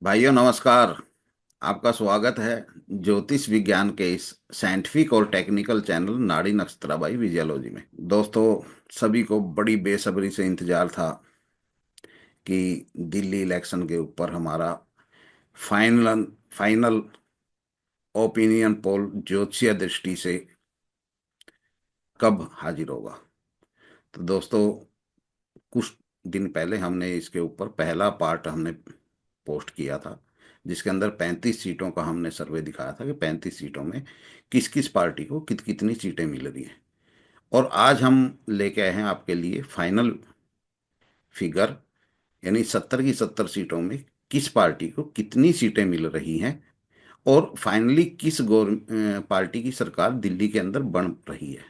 भाइयों नमस्कार। आपका स्वागत है ज्योतिष विज्ञान के इस साइंटिफिक और टेक्निकल चैनल नाड़ी नक्षत्राबाई विजियोलॉजी में। दोस्तों, सभी को बड़ी बेसब्री से इंतजार था कि दिल्ली इलेक्शन के ऊपर हमारा फाइनल फाइनल ओपिनियन पोल ज्योतिषीय दृष्टि से कब हाजिर होगा। तो दोस्तों, कुछ दिन पहले हमने इसके ऊपर पहला पार्ट हमने पोस्ट किया था, जिसके अंदर 35 सीटों का हमने सर्वे दिखाया था कि 35 सीटों में किस किस पार्टी को कितनी सीटें मिल रही हैं। और आज हम लेके आए हैं आपके लिए फाइनल फिगर, यानी 70 की 70 सीटों में किस पार्टी को कितनी सीटें मिल रही हैं और फाइनली किस पार्टी की सरकार दिल्ली के अंदर बन रही है।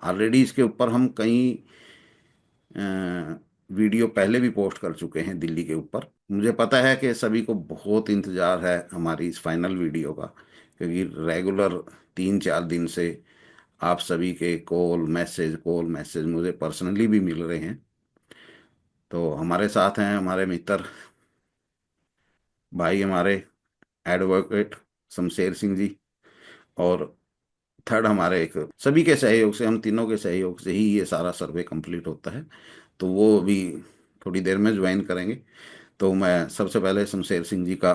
ऑलरेडी इसके ऊपर हम कई वीडियो पहले भी पोस्ट कर चुके हैं दिल्ली के ऊपर। मुझे पता है कि सभी को बहुत इंतज़ार है हमारी इस फाइनल वीडियो का, क्योंकि रेगुलर 3 4 दिन से आप सभी के कॉल मैसेज मुझे पर्सनली भी मिल रहे हैं। तो हमारे साथ हैं हमारे मित्र भाई, हमारे एडवोकेट शमशेर सिंह जी। और थर्ड, हमारे एक सभी के सहयोग से, हम तीनों के सहयोग से ही ये सारा सर्वे कंप्लीट होता है। तो वो भी थोड़ी देर में ज्वाइन करेंगे। तो मैं सबसे पहले शमशेर सिंह जी का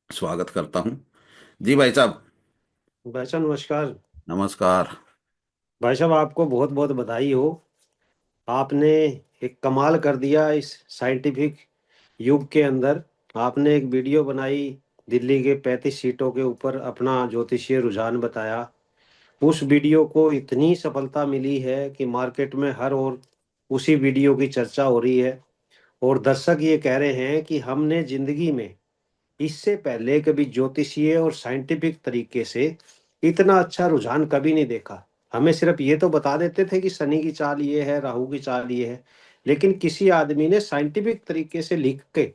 स्वागत करता हूँ। जी भाई साहब। भाई साहब नमस्कार। नमस्कार। भाई साहब आपको बहुत बहुत बधाई हो। आपने एक कमाल कर दिया इस साइंटिफिक युग के अंदर। आपने एक वीडियो बनाई, दिल्ली के 35 सीटों के ऊपर अपना ज्योतिषीय रुझान बताया। उस वीडियो को इतनी सफलता मिली है कि मार्केट में हर ओर उसी वीडियो की चर्चा हो रही है। और दर्शक ये कह रहे हैं कि हमने जिंदगी में इससे पहले कभी ज्योतिषीय और साइंटिफिक तरीके से इतना अच्छा रुझान कभी नहीं देखा। हमें सिर्फ ये तो बता देते थे कि शनि की चाल ये है, राहु की चाल ये है, लेकिन किसी आदमी ने साइंटिफिक तरीके से लिख के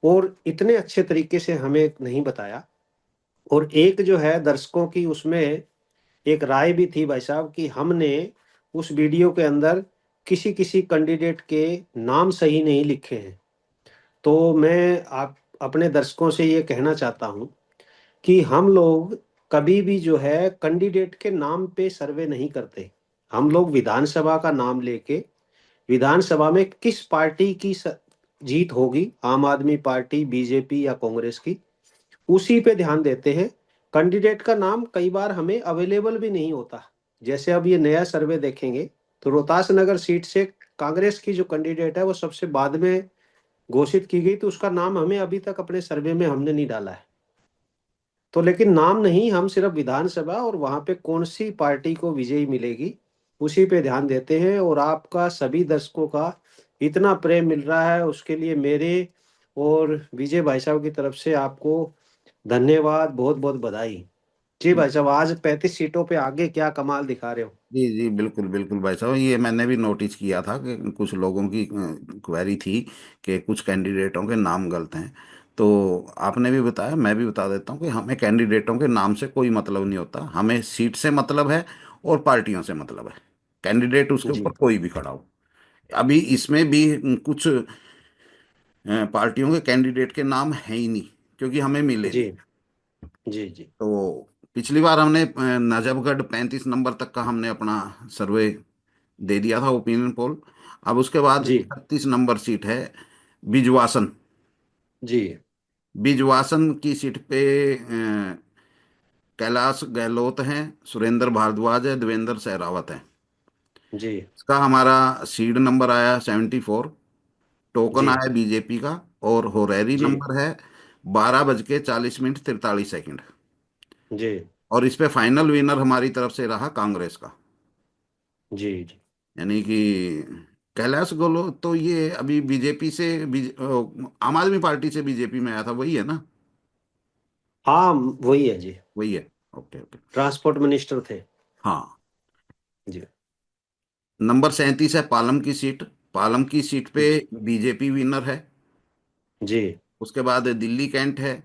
और इतने अच्छे तरीके से हमें नहीं बताया। और एक जो है दर्शकों की उसमें एक राय भी थी भाई साहब कि हमने उस वीडियो के अंदर किसी किसी कैंडिडेट के नाम सही नहीं लिखे हैं। तो मैं आप अपने दर्शकों से ये कहना चाहता हूँ कि हम लोग कभी भी जो है कैंडिडेट के नाम पे सर्वे नहीं करते। हम लोग विधानसभा का नाम लेके विधानसभा में किस पार्टी की जीत होगी, आम आदमी पार्टी, बीजेपी या कांग्रेस की, उसी पे ध्यान देते हैं। कैंडिडेट का नाम कई बार हमें अवेलेबल भी नहीं होता। जैसे अब ये नया सर्वे देखेंगे तो रोहतास नगर सीट से कांग्रेस की जो कैंडिडेट है वो सबसे बाद में घोषित की गई, तो उसका नाम हमें अभी तक अपने सर्वे में हमने नहीं डाला है। तो लेकिन नाम नहीं, हम सिर्फ विधानसभा और वहां पे कौन सी पार्टी को विजयी मिलेगी उसी पे ध्यान देते हैं। और आपका सभी दर्शकों का इतना प्रेम मिल रहा है उसके लिए मेरे और विजय भाई साहब की तरफ से आपको धन्यवाद, बहुत बहुत बधाई। जी भाई साहब, आज 35 सीटों पे आगे क्या कमाल दिखा रहे हो। जी जी, बिल्कुल बिल्कुल भाई साहब, ये मैंने भी नोटिस किया था कि कुछ लोगों की क्वेरी थी कि कुछ कैंडिडेटों के नाम गलत हैं। तो आपने भी बताया, मैं भी बता देता हूँ कि हमें कैंडिडेटों के नाम से कोई मतलब नहीं होता, हमें सीट से मतलब है और पार्टियों से मतलब है। कैंडिडेट उसके ऊपर जी कोई भी खड़ा हो। अभी इसमें भी कुछ पार्टियों के कैंडिडेट के नाम है ही नहीं, क्योंकि हमें मिले जी नहीं। जी जी तो पिछली बार हमने नजफगढ़ 35 नंबर तक का हमने अपना सर्वे दे दिया था, ओपिनियन पोल। अब उसके बाद जी 36 नंबर सीट है बिजवासन। जी बिजवासन की सीट पे कैलाश गहलोत हैं, सुरेंद्र भारद्वाज है, देवेंद्र सहरावत है। जी इसका हमारा सीड नंबर आया 74, टोकन जी आया बीजेपी का, और होरेरी जी नंबर है 12:40 मिनट 43 सेकंड। जी और इस पे फाइनल विनर हमारी तरफ से रहा कांग्रेस का, जी जी। यानी कि कैलाश गहलोत। तो ये अभी बीजेपी से आम आदमी पार्टी से बीजेपी में आया था, वही है ना? हाँ, वही है जी। वही है। Okay okay. ट्रांसपोर्ट मिनिस्टर थे। हाँ। जी नंबर 37 है पालम की सीट। पालम की सीट पे बीजेपी विनर है। जी उसके बाद दिल्ली कैंट है।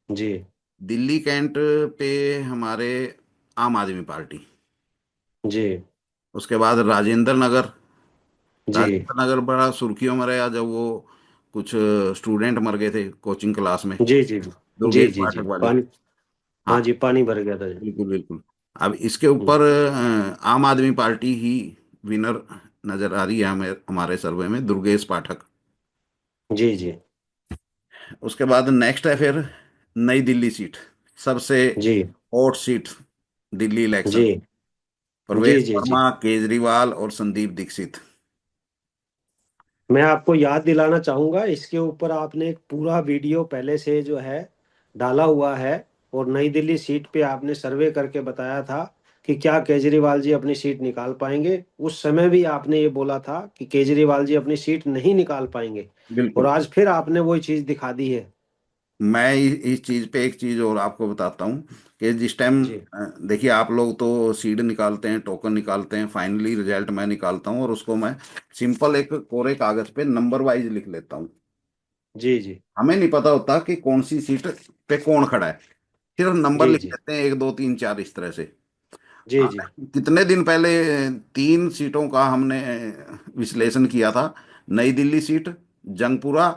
जी दिल्ली कैंट पे हमारे आम आदमी पार्टी। जी उसके बाद राजेंद्र नगर। जी राजेंद्र नगर बड़ा सुर्खियों में रहा जब वो कुछ स्टूडेंट मर गए थे कोचिंग क्लास में, जी जी जी दुर्गेश जी जी पाठक वाली। पानी। हाँ, हाँ जी, पानी भर गया था। बिल्कुल बिल्कुल। अब इसके हम्म, ऊपर आम आदमी पार्टी ही विनर नजर आ रही है हमें हमारे सर्वे में, दुर्गेश पाठक। जी जी उसके बाद नेक्स्ट है फिर नई दिल्ली सीट, सबसे जी हॉट सीट दिल्ली इलेक्शन। जी प्रवेश जी जी जी। वर्मा, केजरीवाल और संदीप दीक्षित। मैं आपको याद दिलाना चाहूंगा, इसके ऊपर आपने एक पूरा वीडियो पहले से जो है डाला हुआ है। और नई दिल्ली सीट पे आपने सर्वे करके बताया था कि क्या केजरीवाल जी अपनी सीट निकाल पाएंगे। उस समय भी आपने ये बोला था कि केजरीवाल जी अपनी सीट नहीं निकाल पाएंगे। और बिल्कुल। आज फिर आपने वही चीज दिखा दी है। मैं इस चीज पे एक चीज और आपको बताता हूँ कि जिस टाइम, जी देखिए आप लोग तो सीड निकालते हैं, टोकन निकालते हैं, फाइनली रिजल्ट मैं निकालता हूँ और उसको मैं सिंपल एक कोरे कागज पे नंबर वाइज लिख लेता हूँ। जी जी हमें नहीं पता होता कि कौन सी सीट पे कौन खड़ा है, सिर्फ नंबर जी लिख जी लेते हैं, एक दो तीन चार इस तरह से। जी हाँ, जी कितने दिन पहले तीन सीटों का हमने विश्लेषण किया था, नई दिल्ली सीट, जंगपुरा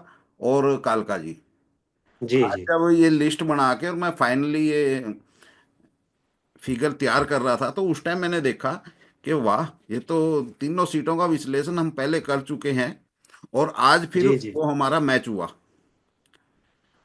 और कालका जी। जी आज जी जब ये लिस्ट बना के और मैं फाइनली ये फिगर तैयार कर रहा था, तो उस टाइम मैंने देखा कि वाह, ये तो तीनों सीटों का विश्लेषण हम पहले कर चुके हैं और आज फिर जी जी। वो हमारा मैच हुआ।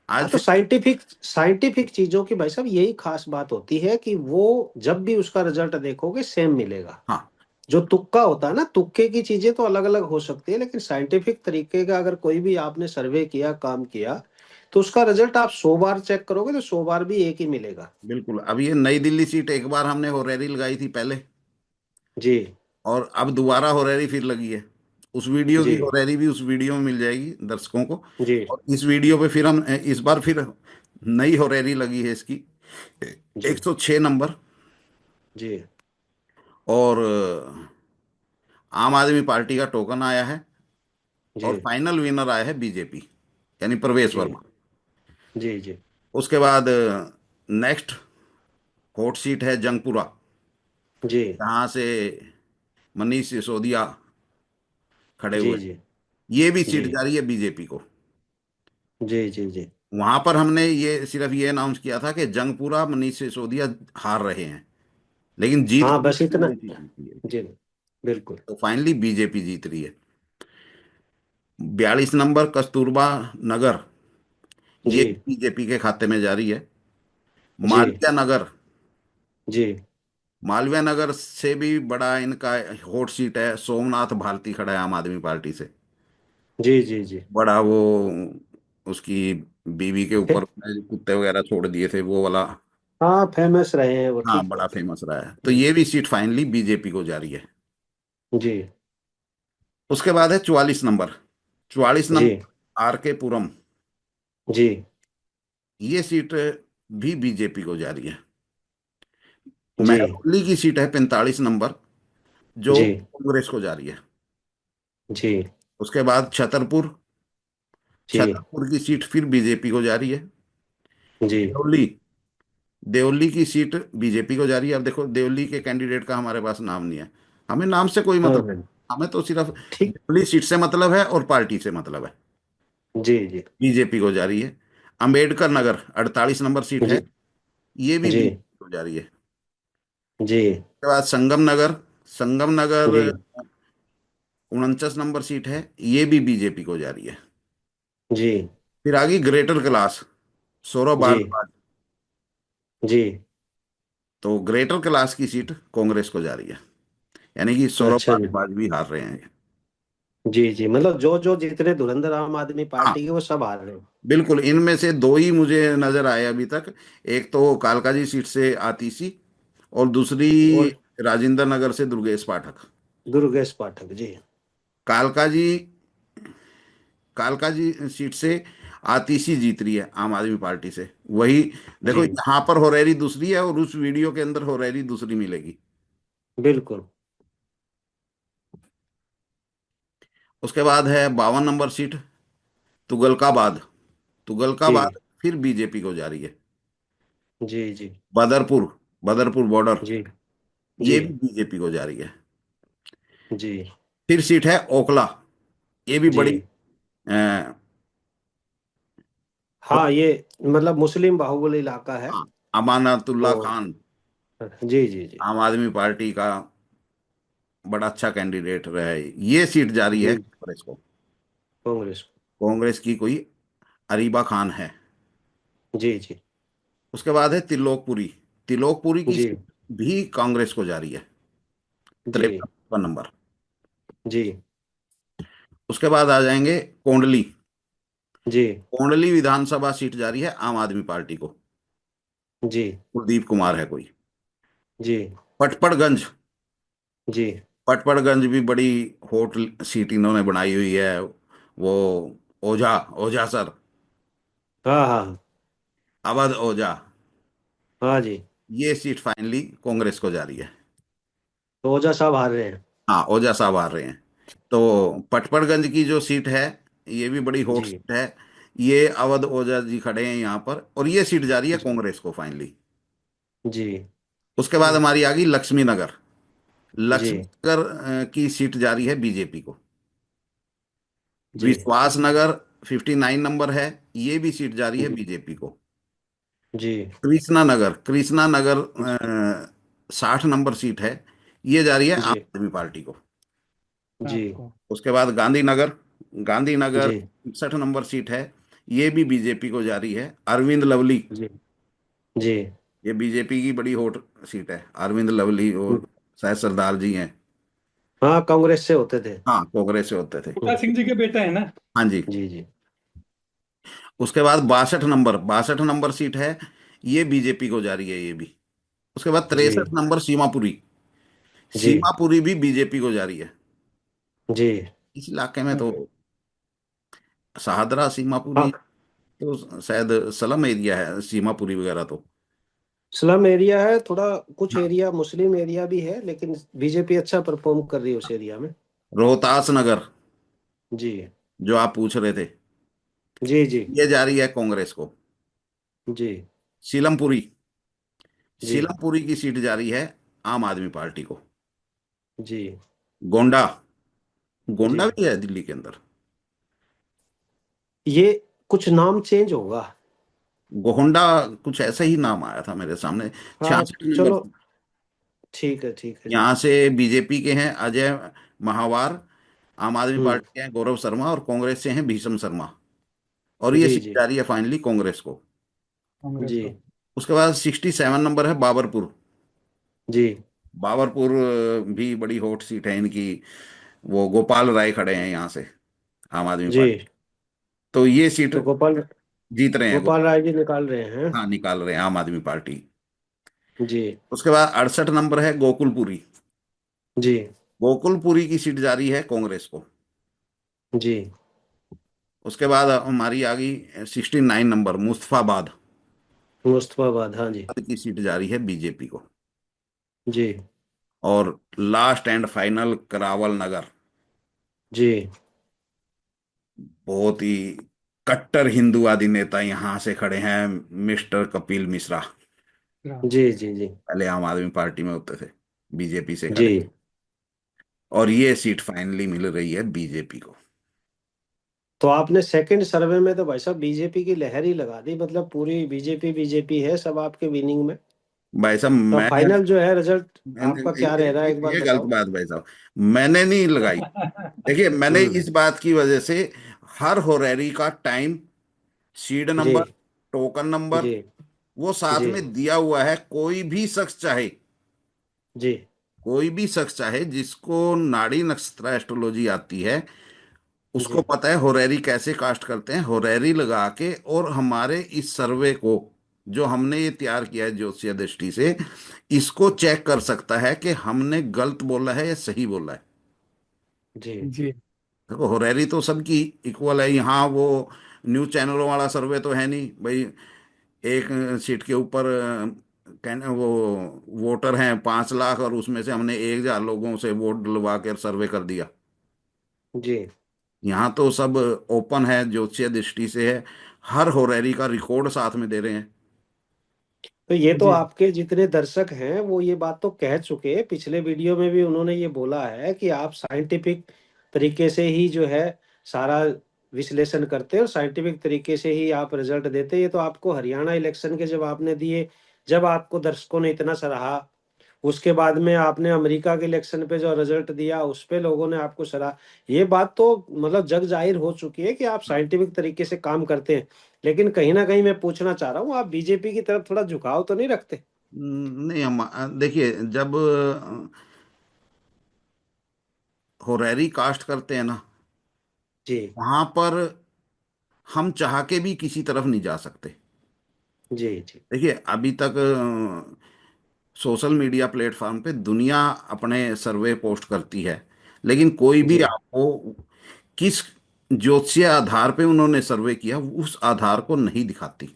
आज हाँ, तो फिर साइंटिफिक साइंटिफिक चीजों की भाई साहब यही खास बात होती है कि वो जब भी उसका रिजल्ट देखोगे सेम मिलेगा। हाँ, जो तुक्का होता है ना, तुक्के की चीजें तो अलग अलग हो सकती है, लेकिन साइंटिफिक तरीके का अगर कोई भी आपने सर्वे किया, काम किया, तो उसका रिजल्ट आप 100 बार चेक करोगे तो 100 बार भी एक ही मिलेगा। बिल्कुल। अब ये नई दिल्ली सीट एक बार हमने होरेरी लगाई थी पहले, जी और अब दोबारा होरेरी फिर लगी है। उस वीडियो की जी होरेरी भी उस वीडियो में मिल जाएगी दर्शकों को। जी और इस वीडियो पे फिर हम इस बार फिर नई होरेरी लगी है इसकी, जी 106 नंबर। जी और आम आदमी पार्टी का टोकन आया है जी और फाइनल विनर आया है बीजेपी, यानी प्रवेश जी वर्मा। जी जी उसके बाद नेक्स्ट हॉट सीट है जंगपुरा, जी जहाँ से मनीष सिसोदिया खड़े जी हुए। जी ये भी जी सीट जा रही है बीजेपी को। जी जी जी। वहां पर हमने ये सिर्फ ये अनाउंस किया था कि जंगपुरा मनीष सिसोदिया हार रहे हैं, लेकिन जीत हाँ, के बस इतना। पूरी सीट जीती है। जी बिल्कुल। तो फाइनली बीजेपी जीत रही है। 42 नंबर कस्तूरबा नगर, ये जी बीजेपी के खाते में जा रही है। जी मालवीय नगर, जी मालवीय नगर से भी बड़ा इनका हॉट सीट है, सोमनाथ भारती खड़ा है आम आदमी पार्टी से। जी जी जी। बड़ा वो, उसकी बीवी के ऊपर फे- उसने कुत्ते वगैरह छोड़ दिए थे वो वाला। हाँ, फेमस रहे हैं वो, हाँ, ठीक बड़ा बात है। फेमस रहा है, तो ये भी सीट फाइनली बीजेपी को जा रही है। जी उसके बाद है 44 नंबर, 44 नंबर जी आर के पुरम, जी। ये सीट भी बीजेपी को जा रही है। जी महरौली की सीट है 45 नंबर, जो जी कांग्रेस को जा रही है। जी उसके बाद छतरपुर, जी छतरपुर की सीट फिर बीजेपी को जा रही है। जी। देवली, देवली की सीट बीजेपी को जा रही है। अब देखो, देवली के कैंडिडेट का हमारे पास नाम नहीं है, हमें नाम से कोई हाँ मतलब, हाँ, हमें तो सिर्फ ठीक। देवली सीट से मतलब है और पार्टी से मतलब है। जी जी बीजेपी को जा रही है। अंबेडकर नगर 48 नंबर सीट है, जी ये भी जी बीजेपी को जा रही है। जी उसके बाद संगम नगर, संगम नगर जी 49 नंबर सीट है, ये भी बीजेपी को जा रही है। जी फिर आ गई ग्रेटर क्लास, सौरभ जी भारद्वाज, जी। तो ग्रेटर क्लास की सीट कांग्रेस को जा रही है, यानी कि सौरभ अच्छा जी। भारद्वाज भी हार रहे हैं। जी जी, मतलब जो जो जितने धुरंधर आम आदमी हाँ, पार्टी के वो सब हार रहे हैं। बिल्कुल। इनमें से दो ही मुझे नजर आए अभी तक, एक तो कालकाजी सीट से आतिशी, और दूसरी और राजेंद्र नगर से दुर्गेश पाठक। दुर्गेश पाठक जी। कालकाजी, कालकाजी सीट से आतिशी जीत रही है आम आदमी पार्टी से, वही। देखो, जी यहाँ पर होरेरी दूसरी है और उस वीडियो के अंदर होरेरी दूसरी मिलेगी। बिल्कुल। उसके बाद है 52 नंबर सीट, तुगलकाबाद, तुगलकाबाद जी फिर बीजेपी को जा रही है। जी जी बदरपुर, बदरपुर बॉर्डर, जी ये जी भी बीजेपी को जा रही है। जी फिर सीट है ओखला, ये भी जी बड़ी हाँ, ये मतलब मुस्लिम बाहुबल इलाका है। हाँ, अमानतुल्लाह तो खान जी जी जी। आम आदमी पार्टी का बड़ा अच्छा कैंडिडेट रहा है। ये सीट जा रही है जी, कांग्रेस को। कांग्रेस। कांग्रेस की कोई अरीबा खान है। जी जी उसके बाद है त्रिलोकपुरी। त्रिलोकपुरी की जी सीट भी कांग्रेस को जा रही है, जी 53 नंबर। जी उसके बाद आ जाएंगे कोंडली। जी कोंडली विधानसभा सीट जा रही है आम आदमी पार्टी को। जी कुलदीप कुमार है कोई। जी पटपड़गंज। जी। पटपड़गंज भी बड़ी हॉट सीट इन्होंने बनाई हुई है। वो ओझा, ओझा सर, हाँ हाँ अवध ओझा। हाँ जी। ये सीट फाइनली कांग्रेस को जा रही है। तो ओझा साहब हार रहे हैं। हाँ, ओझा साहब आ रहे हैं। तो पटपड़गंज की जो सीट है, ये भी बड़ी हॉट जी सीट है। ये अवध ओझा जी खड़े हैं यहाँ पर, और ये सीट जा रही है जी कांग्रेस को फाइनली। जी उसके बाद हमारी आ गई लक्ष्मी नगर। जी लक्ष्मी नगर की सीट जा रही है बीजेपी को। जी विश्वास नगर 59 नंबर है, ये भी सीट जा रही है जी बीजेपी को। जी कृष्णा नगर, कृष्णा नगर 60 नंबर सीट है, ये जा रही है आम जी आदमी पार्टी को। जी उसके बाद गांधीनगर। गांधीनगर जी 61 नंबर सीट है, ये भी बीजेपी को जा रही है। अरविंद लवली, जी जी। ये बीजेपी की बड़ी हॉट सीट है। अरविंद लवली और शायद सरदार जी हैं। हाँ, कांग्रेस से होते थे। हाँ, कांग्रेस से होते थे। बूटा सिंह जी के बेटा है ना। हाँ जी। जी जी उसके बाद 62 नंबर, 62 नंबर सीट है, ये बीजेपी को जा रही है ये भी। उसके बाद जी 63 नंबर सीमापुरी। जी सीमापुरी भी बीजेपी को जा रही है। जी। इस इलाके में तो शाहदरा, सीमापुरी, हाँ, तो शायद स्लम एरिया है सीमापुरी वगैरह तो। स्लम एरिया है थोड़ा। कुछ हाँ। एरिया मुस्लिम एरिया भी है, लेकिन बीजेपी अच्छा परफॉर्म कर रही है उस एरिया में। रोहतास नगर, जी जो आप पूछ रहे थे, जी जी ये जा रही है कांग्रेस को। जी सीलमपुरी, जी सीलमपुरी की सीट जा रही है आम आदमी पार्टी को। जी गोंडा, जी। गोंडा भी है दिल्ली के अंदर। ये कुछ नाम चेंज होगा। गोंडा, कुछ ऐसा ही नाम आया था मेरे सामने। हाँ, 66 नंबर। चलो, ठीक है, ठीक है जी। यहाँ से बीजेपी के हैं अजय महावार, आम आदमी हम्म। पार्टी के हैं गौरव शर्मा, और कांग्रेस से हैं भीषम शर्मा। और ये जी सीट जी जा रही है फाइनली कांग्रेस को। कांग्रेस जी को। उसके बाद 67 नंबर है बाबरपुर। जी बाबरपुर भी बड़ी हॉट सीट है इनकी। वो गोपाल राय खड़े हैं यहाँ से, आम आदमी जी। पार्टी। तो ये सीट तो गोपाल जीत रहे हैं गोपाल राय जी निकाल रहे हैं। हाँ, निकाल रहे हैं आम आदमी पार्टी। जी उसके बाद 68 नंबर है गोकुलपुरी। जी गोकुलपुरी की सीट जा रही है कांग्रेस को। जी उसके बाद हमारी आ गई 69 नंबर मुस्तफाबाद मुस्तफाबाद, हाँ जी। की सीट जा रही है बीजेपी को। जी और लास्ट एंड फाइनल करावल नगर। जी बहुत ही कट्टर हिंदूवादी नेता यहाँ से खड़े हैं, मिस्टर कपिल मिश्रा। हाँ। जी जी जी पहले आम आदमी पार्टी में होते थे, बीजेपी से जी। खड़े। और ये सीट फाइनली मिल रही है बीजेपी को। तो आपने सेकंड सर्वे में तो भाई साहब बीजेपी की लहर ही लगा दी, मतलब पूरी बीजेपी बीजेपी है सब आपके विनिंग में। भाई साहब तो मैं फाइनल जो है रिजल्ट आपका क्या रह रहा है, एक बार ये गलत बताओ। बात भाई साहब, मैंने नहीं लगाई। देखिए, मैंने हम्म। इस बात की वजह से हर होरेरी का टाइम, सीड जी नंबर, टोकन नंबर, जी वो साथ जी में दिया हुआ है। कोई भी शख्स चाहे, जी कोई भी शख्स चाहे जिसको नाड़ी नक्षत्र एस्ट्रोलॉजी आती है, उसको जी पता है होरेरी कैसे कास्ट करते हैं। होरेरी लगा के, और हमारे इस सर्वे को जो हमने ये तैयार किया है ज्योतिषीय दृष्टि से, इसको चेक कर सकता है कि हमने गलत बोला है या सही बोला है। जी जी। देखो, होरेरी तो सबकी इक्वल है यहाँ। वो न्यूज चैनलों वाला सर्वे तो है नहीं भाई। एक सीट के ऊपर वो वोटर हैं 5 लाख, और उसमें से हमने 1,000 लोगों से वोट डलवा कर सर्वे कर दिया। जी। यहाँ तो सब ओपन है, ज्योतिषीय दृष्टि से है। हर होरेरी का रिकॉर्ड साथ में दे रहे हैं। तो ये तो जी आपके जितने दर्शक हैं वो ये बात तो कह चुके हैं, पिछले वीडियो में भी उन्होंने ये बोला है कि आप साइंटिफिक तरीके से ही जो है सारा विश्लेषण करते हैं और साइंटिफिक तरीके से ही आप रिजल्ट देते हैं। ये तो आपको हरियाणा इलेक्शन के जब आपने दिए, जब आपको दर्शकों ने इतना सराहा, उसके बाद में आपने अमेरिका के इलेक्शन पे जो रिजल्ट दिया उस पे लोगों ने आपको सराहा। ये बात तो मतलब जग जाहिर हो चुकी है कि आप साइंटिफिक तरीके से काम करते हैं। लेकिन कहीं ना कहीं मैं पूछना चाह रहा हूँ, आप बीजेपी की तरफ थोड़ा झुकाव तो नहीं रखते? नहीं, हम देखिए, जब होरेरी कास्ट करते हैं ना, जी वहां पर हम चाह के भी किसी तरफ नहीं जा सकते। जी जी देखिए, अभी तक सोशल मीडिया प्लेटफॉर्म पे दुनिया अपने सर्वे पोस्ट करती है, लेकिन कोई भी जी आपको किस ज्योतिषीय आधार पे उन्होंने सर्वे किया उस आधार को नहीं दिखाती।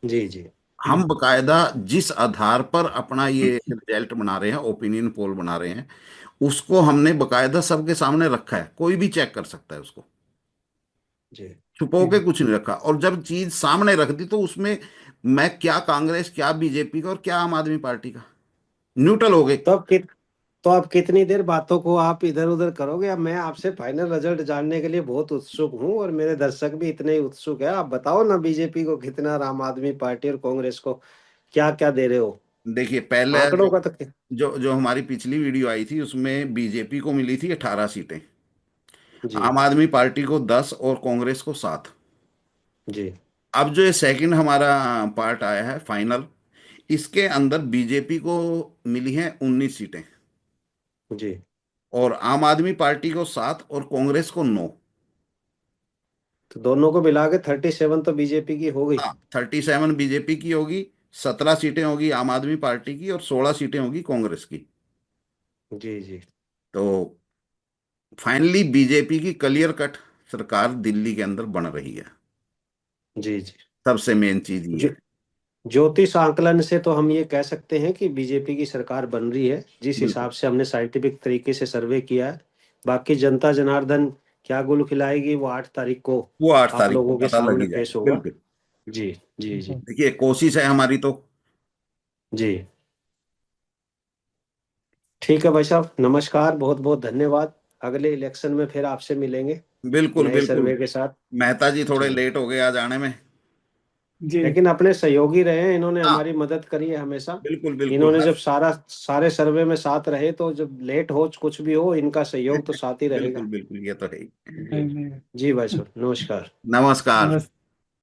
जी जी हम बकायदा जिस आधार पर अपना ये रिजल्ट बना रहे हैं, ओपिनियन पोल बना रहे हैं, उसको हमने बकायदा सबके सामने रखा है, कोई भी चेक कर सकता है उसको। जी छुपो के कुछ नहीं रखा, और जब चीज सामने रख दी तो उसमें मैं क्या कांग्रेस, क्या बीजेपी का और क्या आम आदमी पार्टी का, न्यूट्रल हो गए। तो अब कित तो अब कितनी देर बातों को आप इधर उधर करोगे? अब मैं आपसे फाइनल रिजल्ट जानने के लिए बहुत उत्सुक हूँ और मेरे दर्शक भी इतने ही उत्सुक है। आप बताओ ना, बीजेपी को कितना और आम आदमी पार्टी और कांग्रेस को क्या क्या दे रहे हो? देखिए, पहले आंकड़ों जो का तो जो जो हमारी पिछली वीडियो आई थी उसमें बीजेपी को मिली थी 18 सीटें, जी आम आदमी पार्टी को 10 और कांग्रेस को 7। जी अब जो ये सेकंड हमारा पार्ट आया है फाइनल, इसके अंदर बीजेपी को मिली हैं 19 सीटें, जी। और आम आदमी पार्टी को 7 और कांग्रेस को 9। तो दोनों को मिला के 37 तो बीजेपी की हो गई। हाँ, 37 बीजेपी की होगी, 17 सीटें होगी आम आदमी पार्टी की, और 16 सीटें होगी कांग्रेस की। जी जी तो फाइनली बीजेपी की क्लियर कट सरकार दिल्ली के अंदर बन रही है। जी जी। सबसे मेन चीज ये जो है। ज्योतिष आंकलन से तो हम ये कह सकते हैं कि बीजेपी की सरकार बन रही है, जिस बिल्कुल, हिसाब से हमने साइंटिफिक तरीके से सर्वे किया है। बाकी जनता जनार्दन क्या गुल खिलाएगी, वो 8 तारीख को वो आठ आप तारीख को लोगों के पता लग सामने ही पेश जाएगा, होगा। बिल्कुल। जी जी जी देखिए, कोशिश है हमारी तो। जी। ठीक है भाई साहब, नमस्कार, बहुत बहुत धन्यवाद। अगले इलेक्शन में फिर आपसे मिलेंगे बिल्कुल नए बिल्कुल। सर्वे के साथ। मेहता जी थोड़े जी। लेट हो गए आज आने में। जी। लेकिन अपने सहयोगी रहे हैं, इन्होंने हाँ, हमारी मदद करी है हमेशा। बिल्कुल बिल्कुल इन्होंने हर जब सारे सर्वे में साथ रहे, तो जब लेट हो कुछ भी हो, इनका सहयोग तो साथ ही बिल्कुल रहेगा। बिल्कुल, ये तो है ही। जी नहीं नहीं। जी भाई साहब, नमस्कार। नमस्कार। नमस्ते।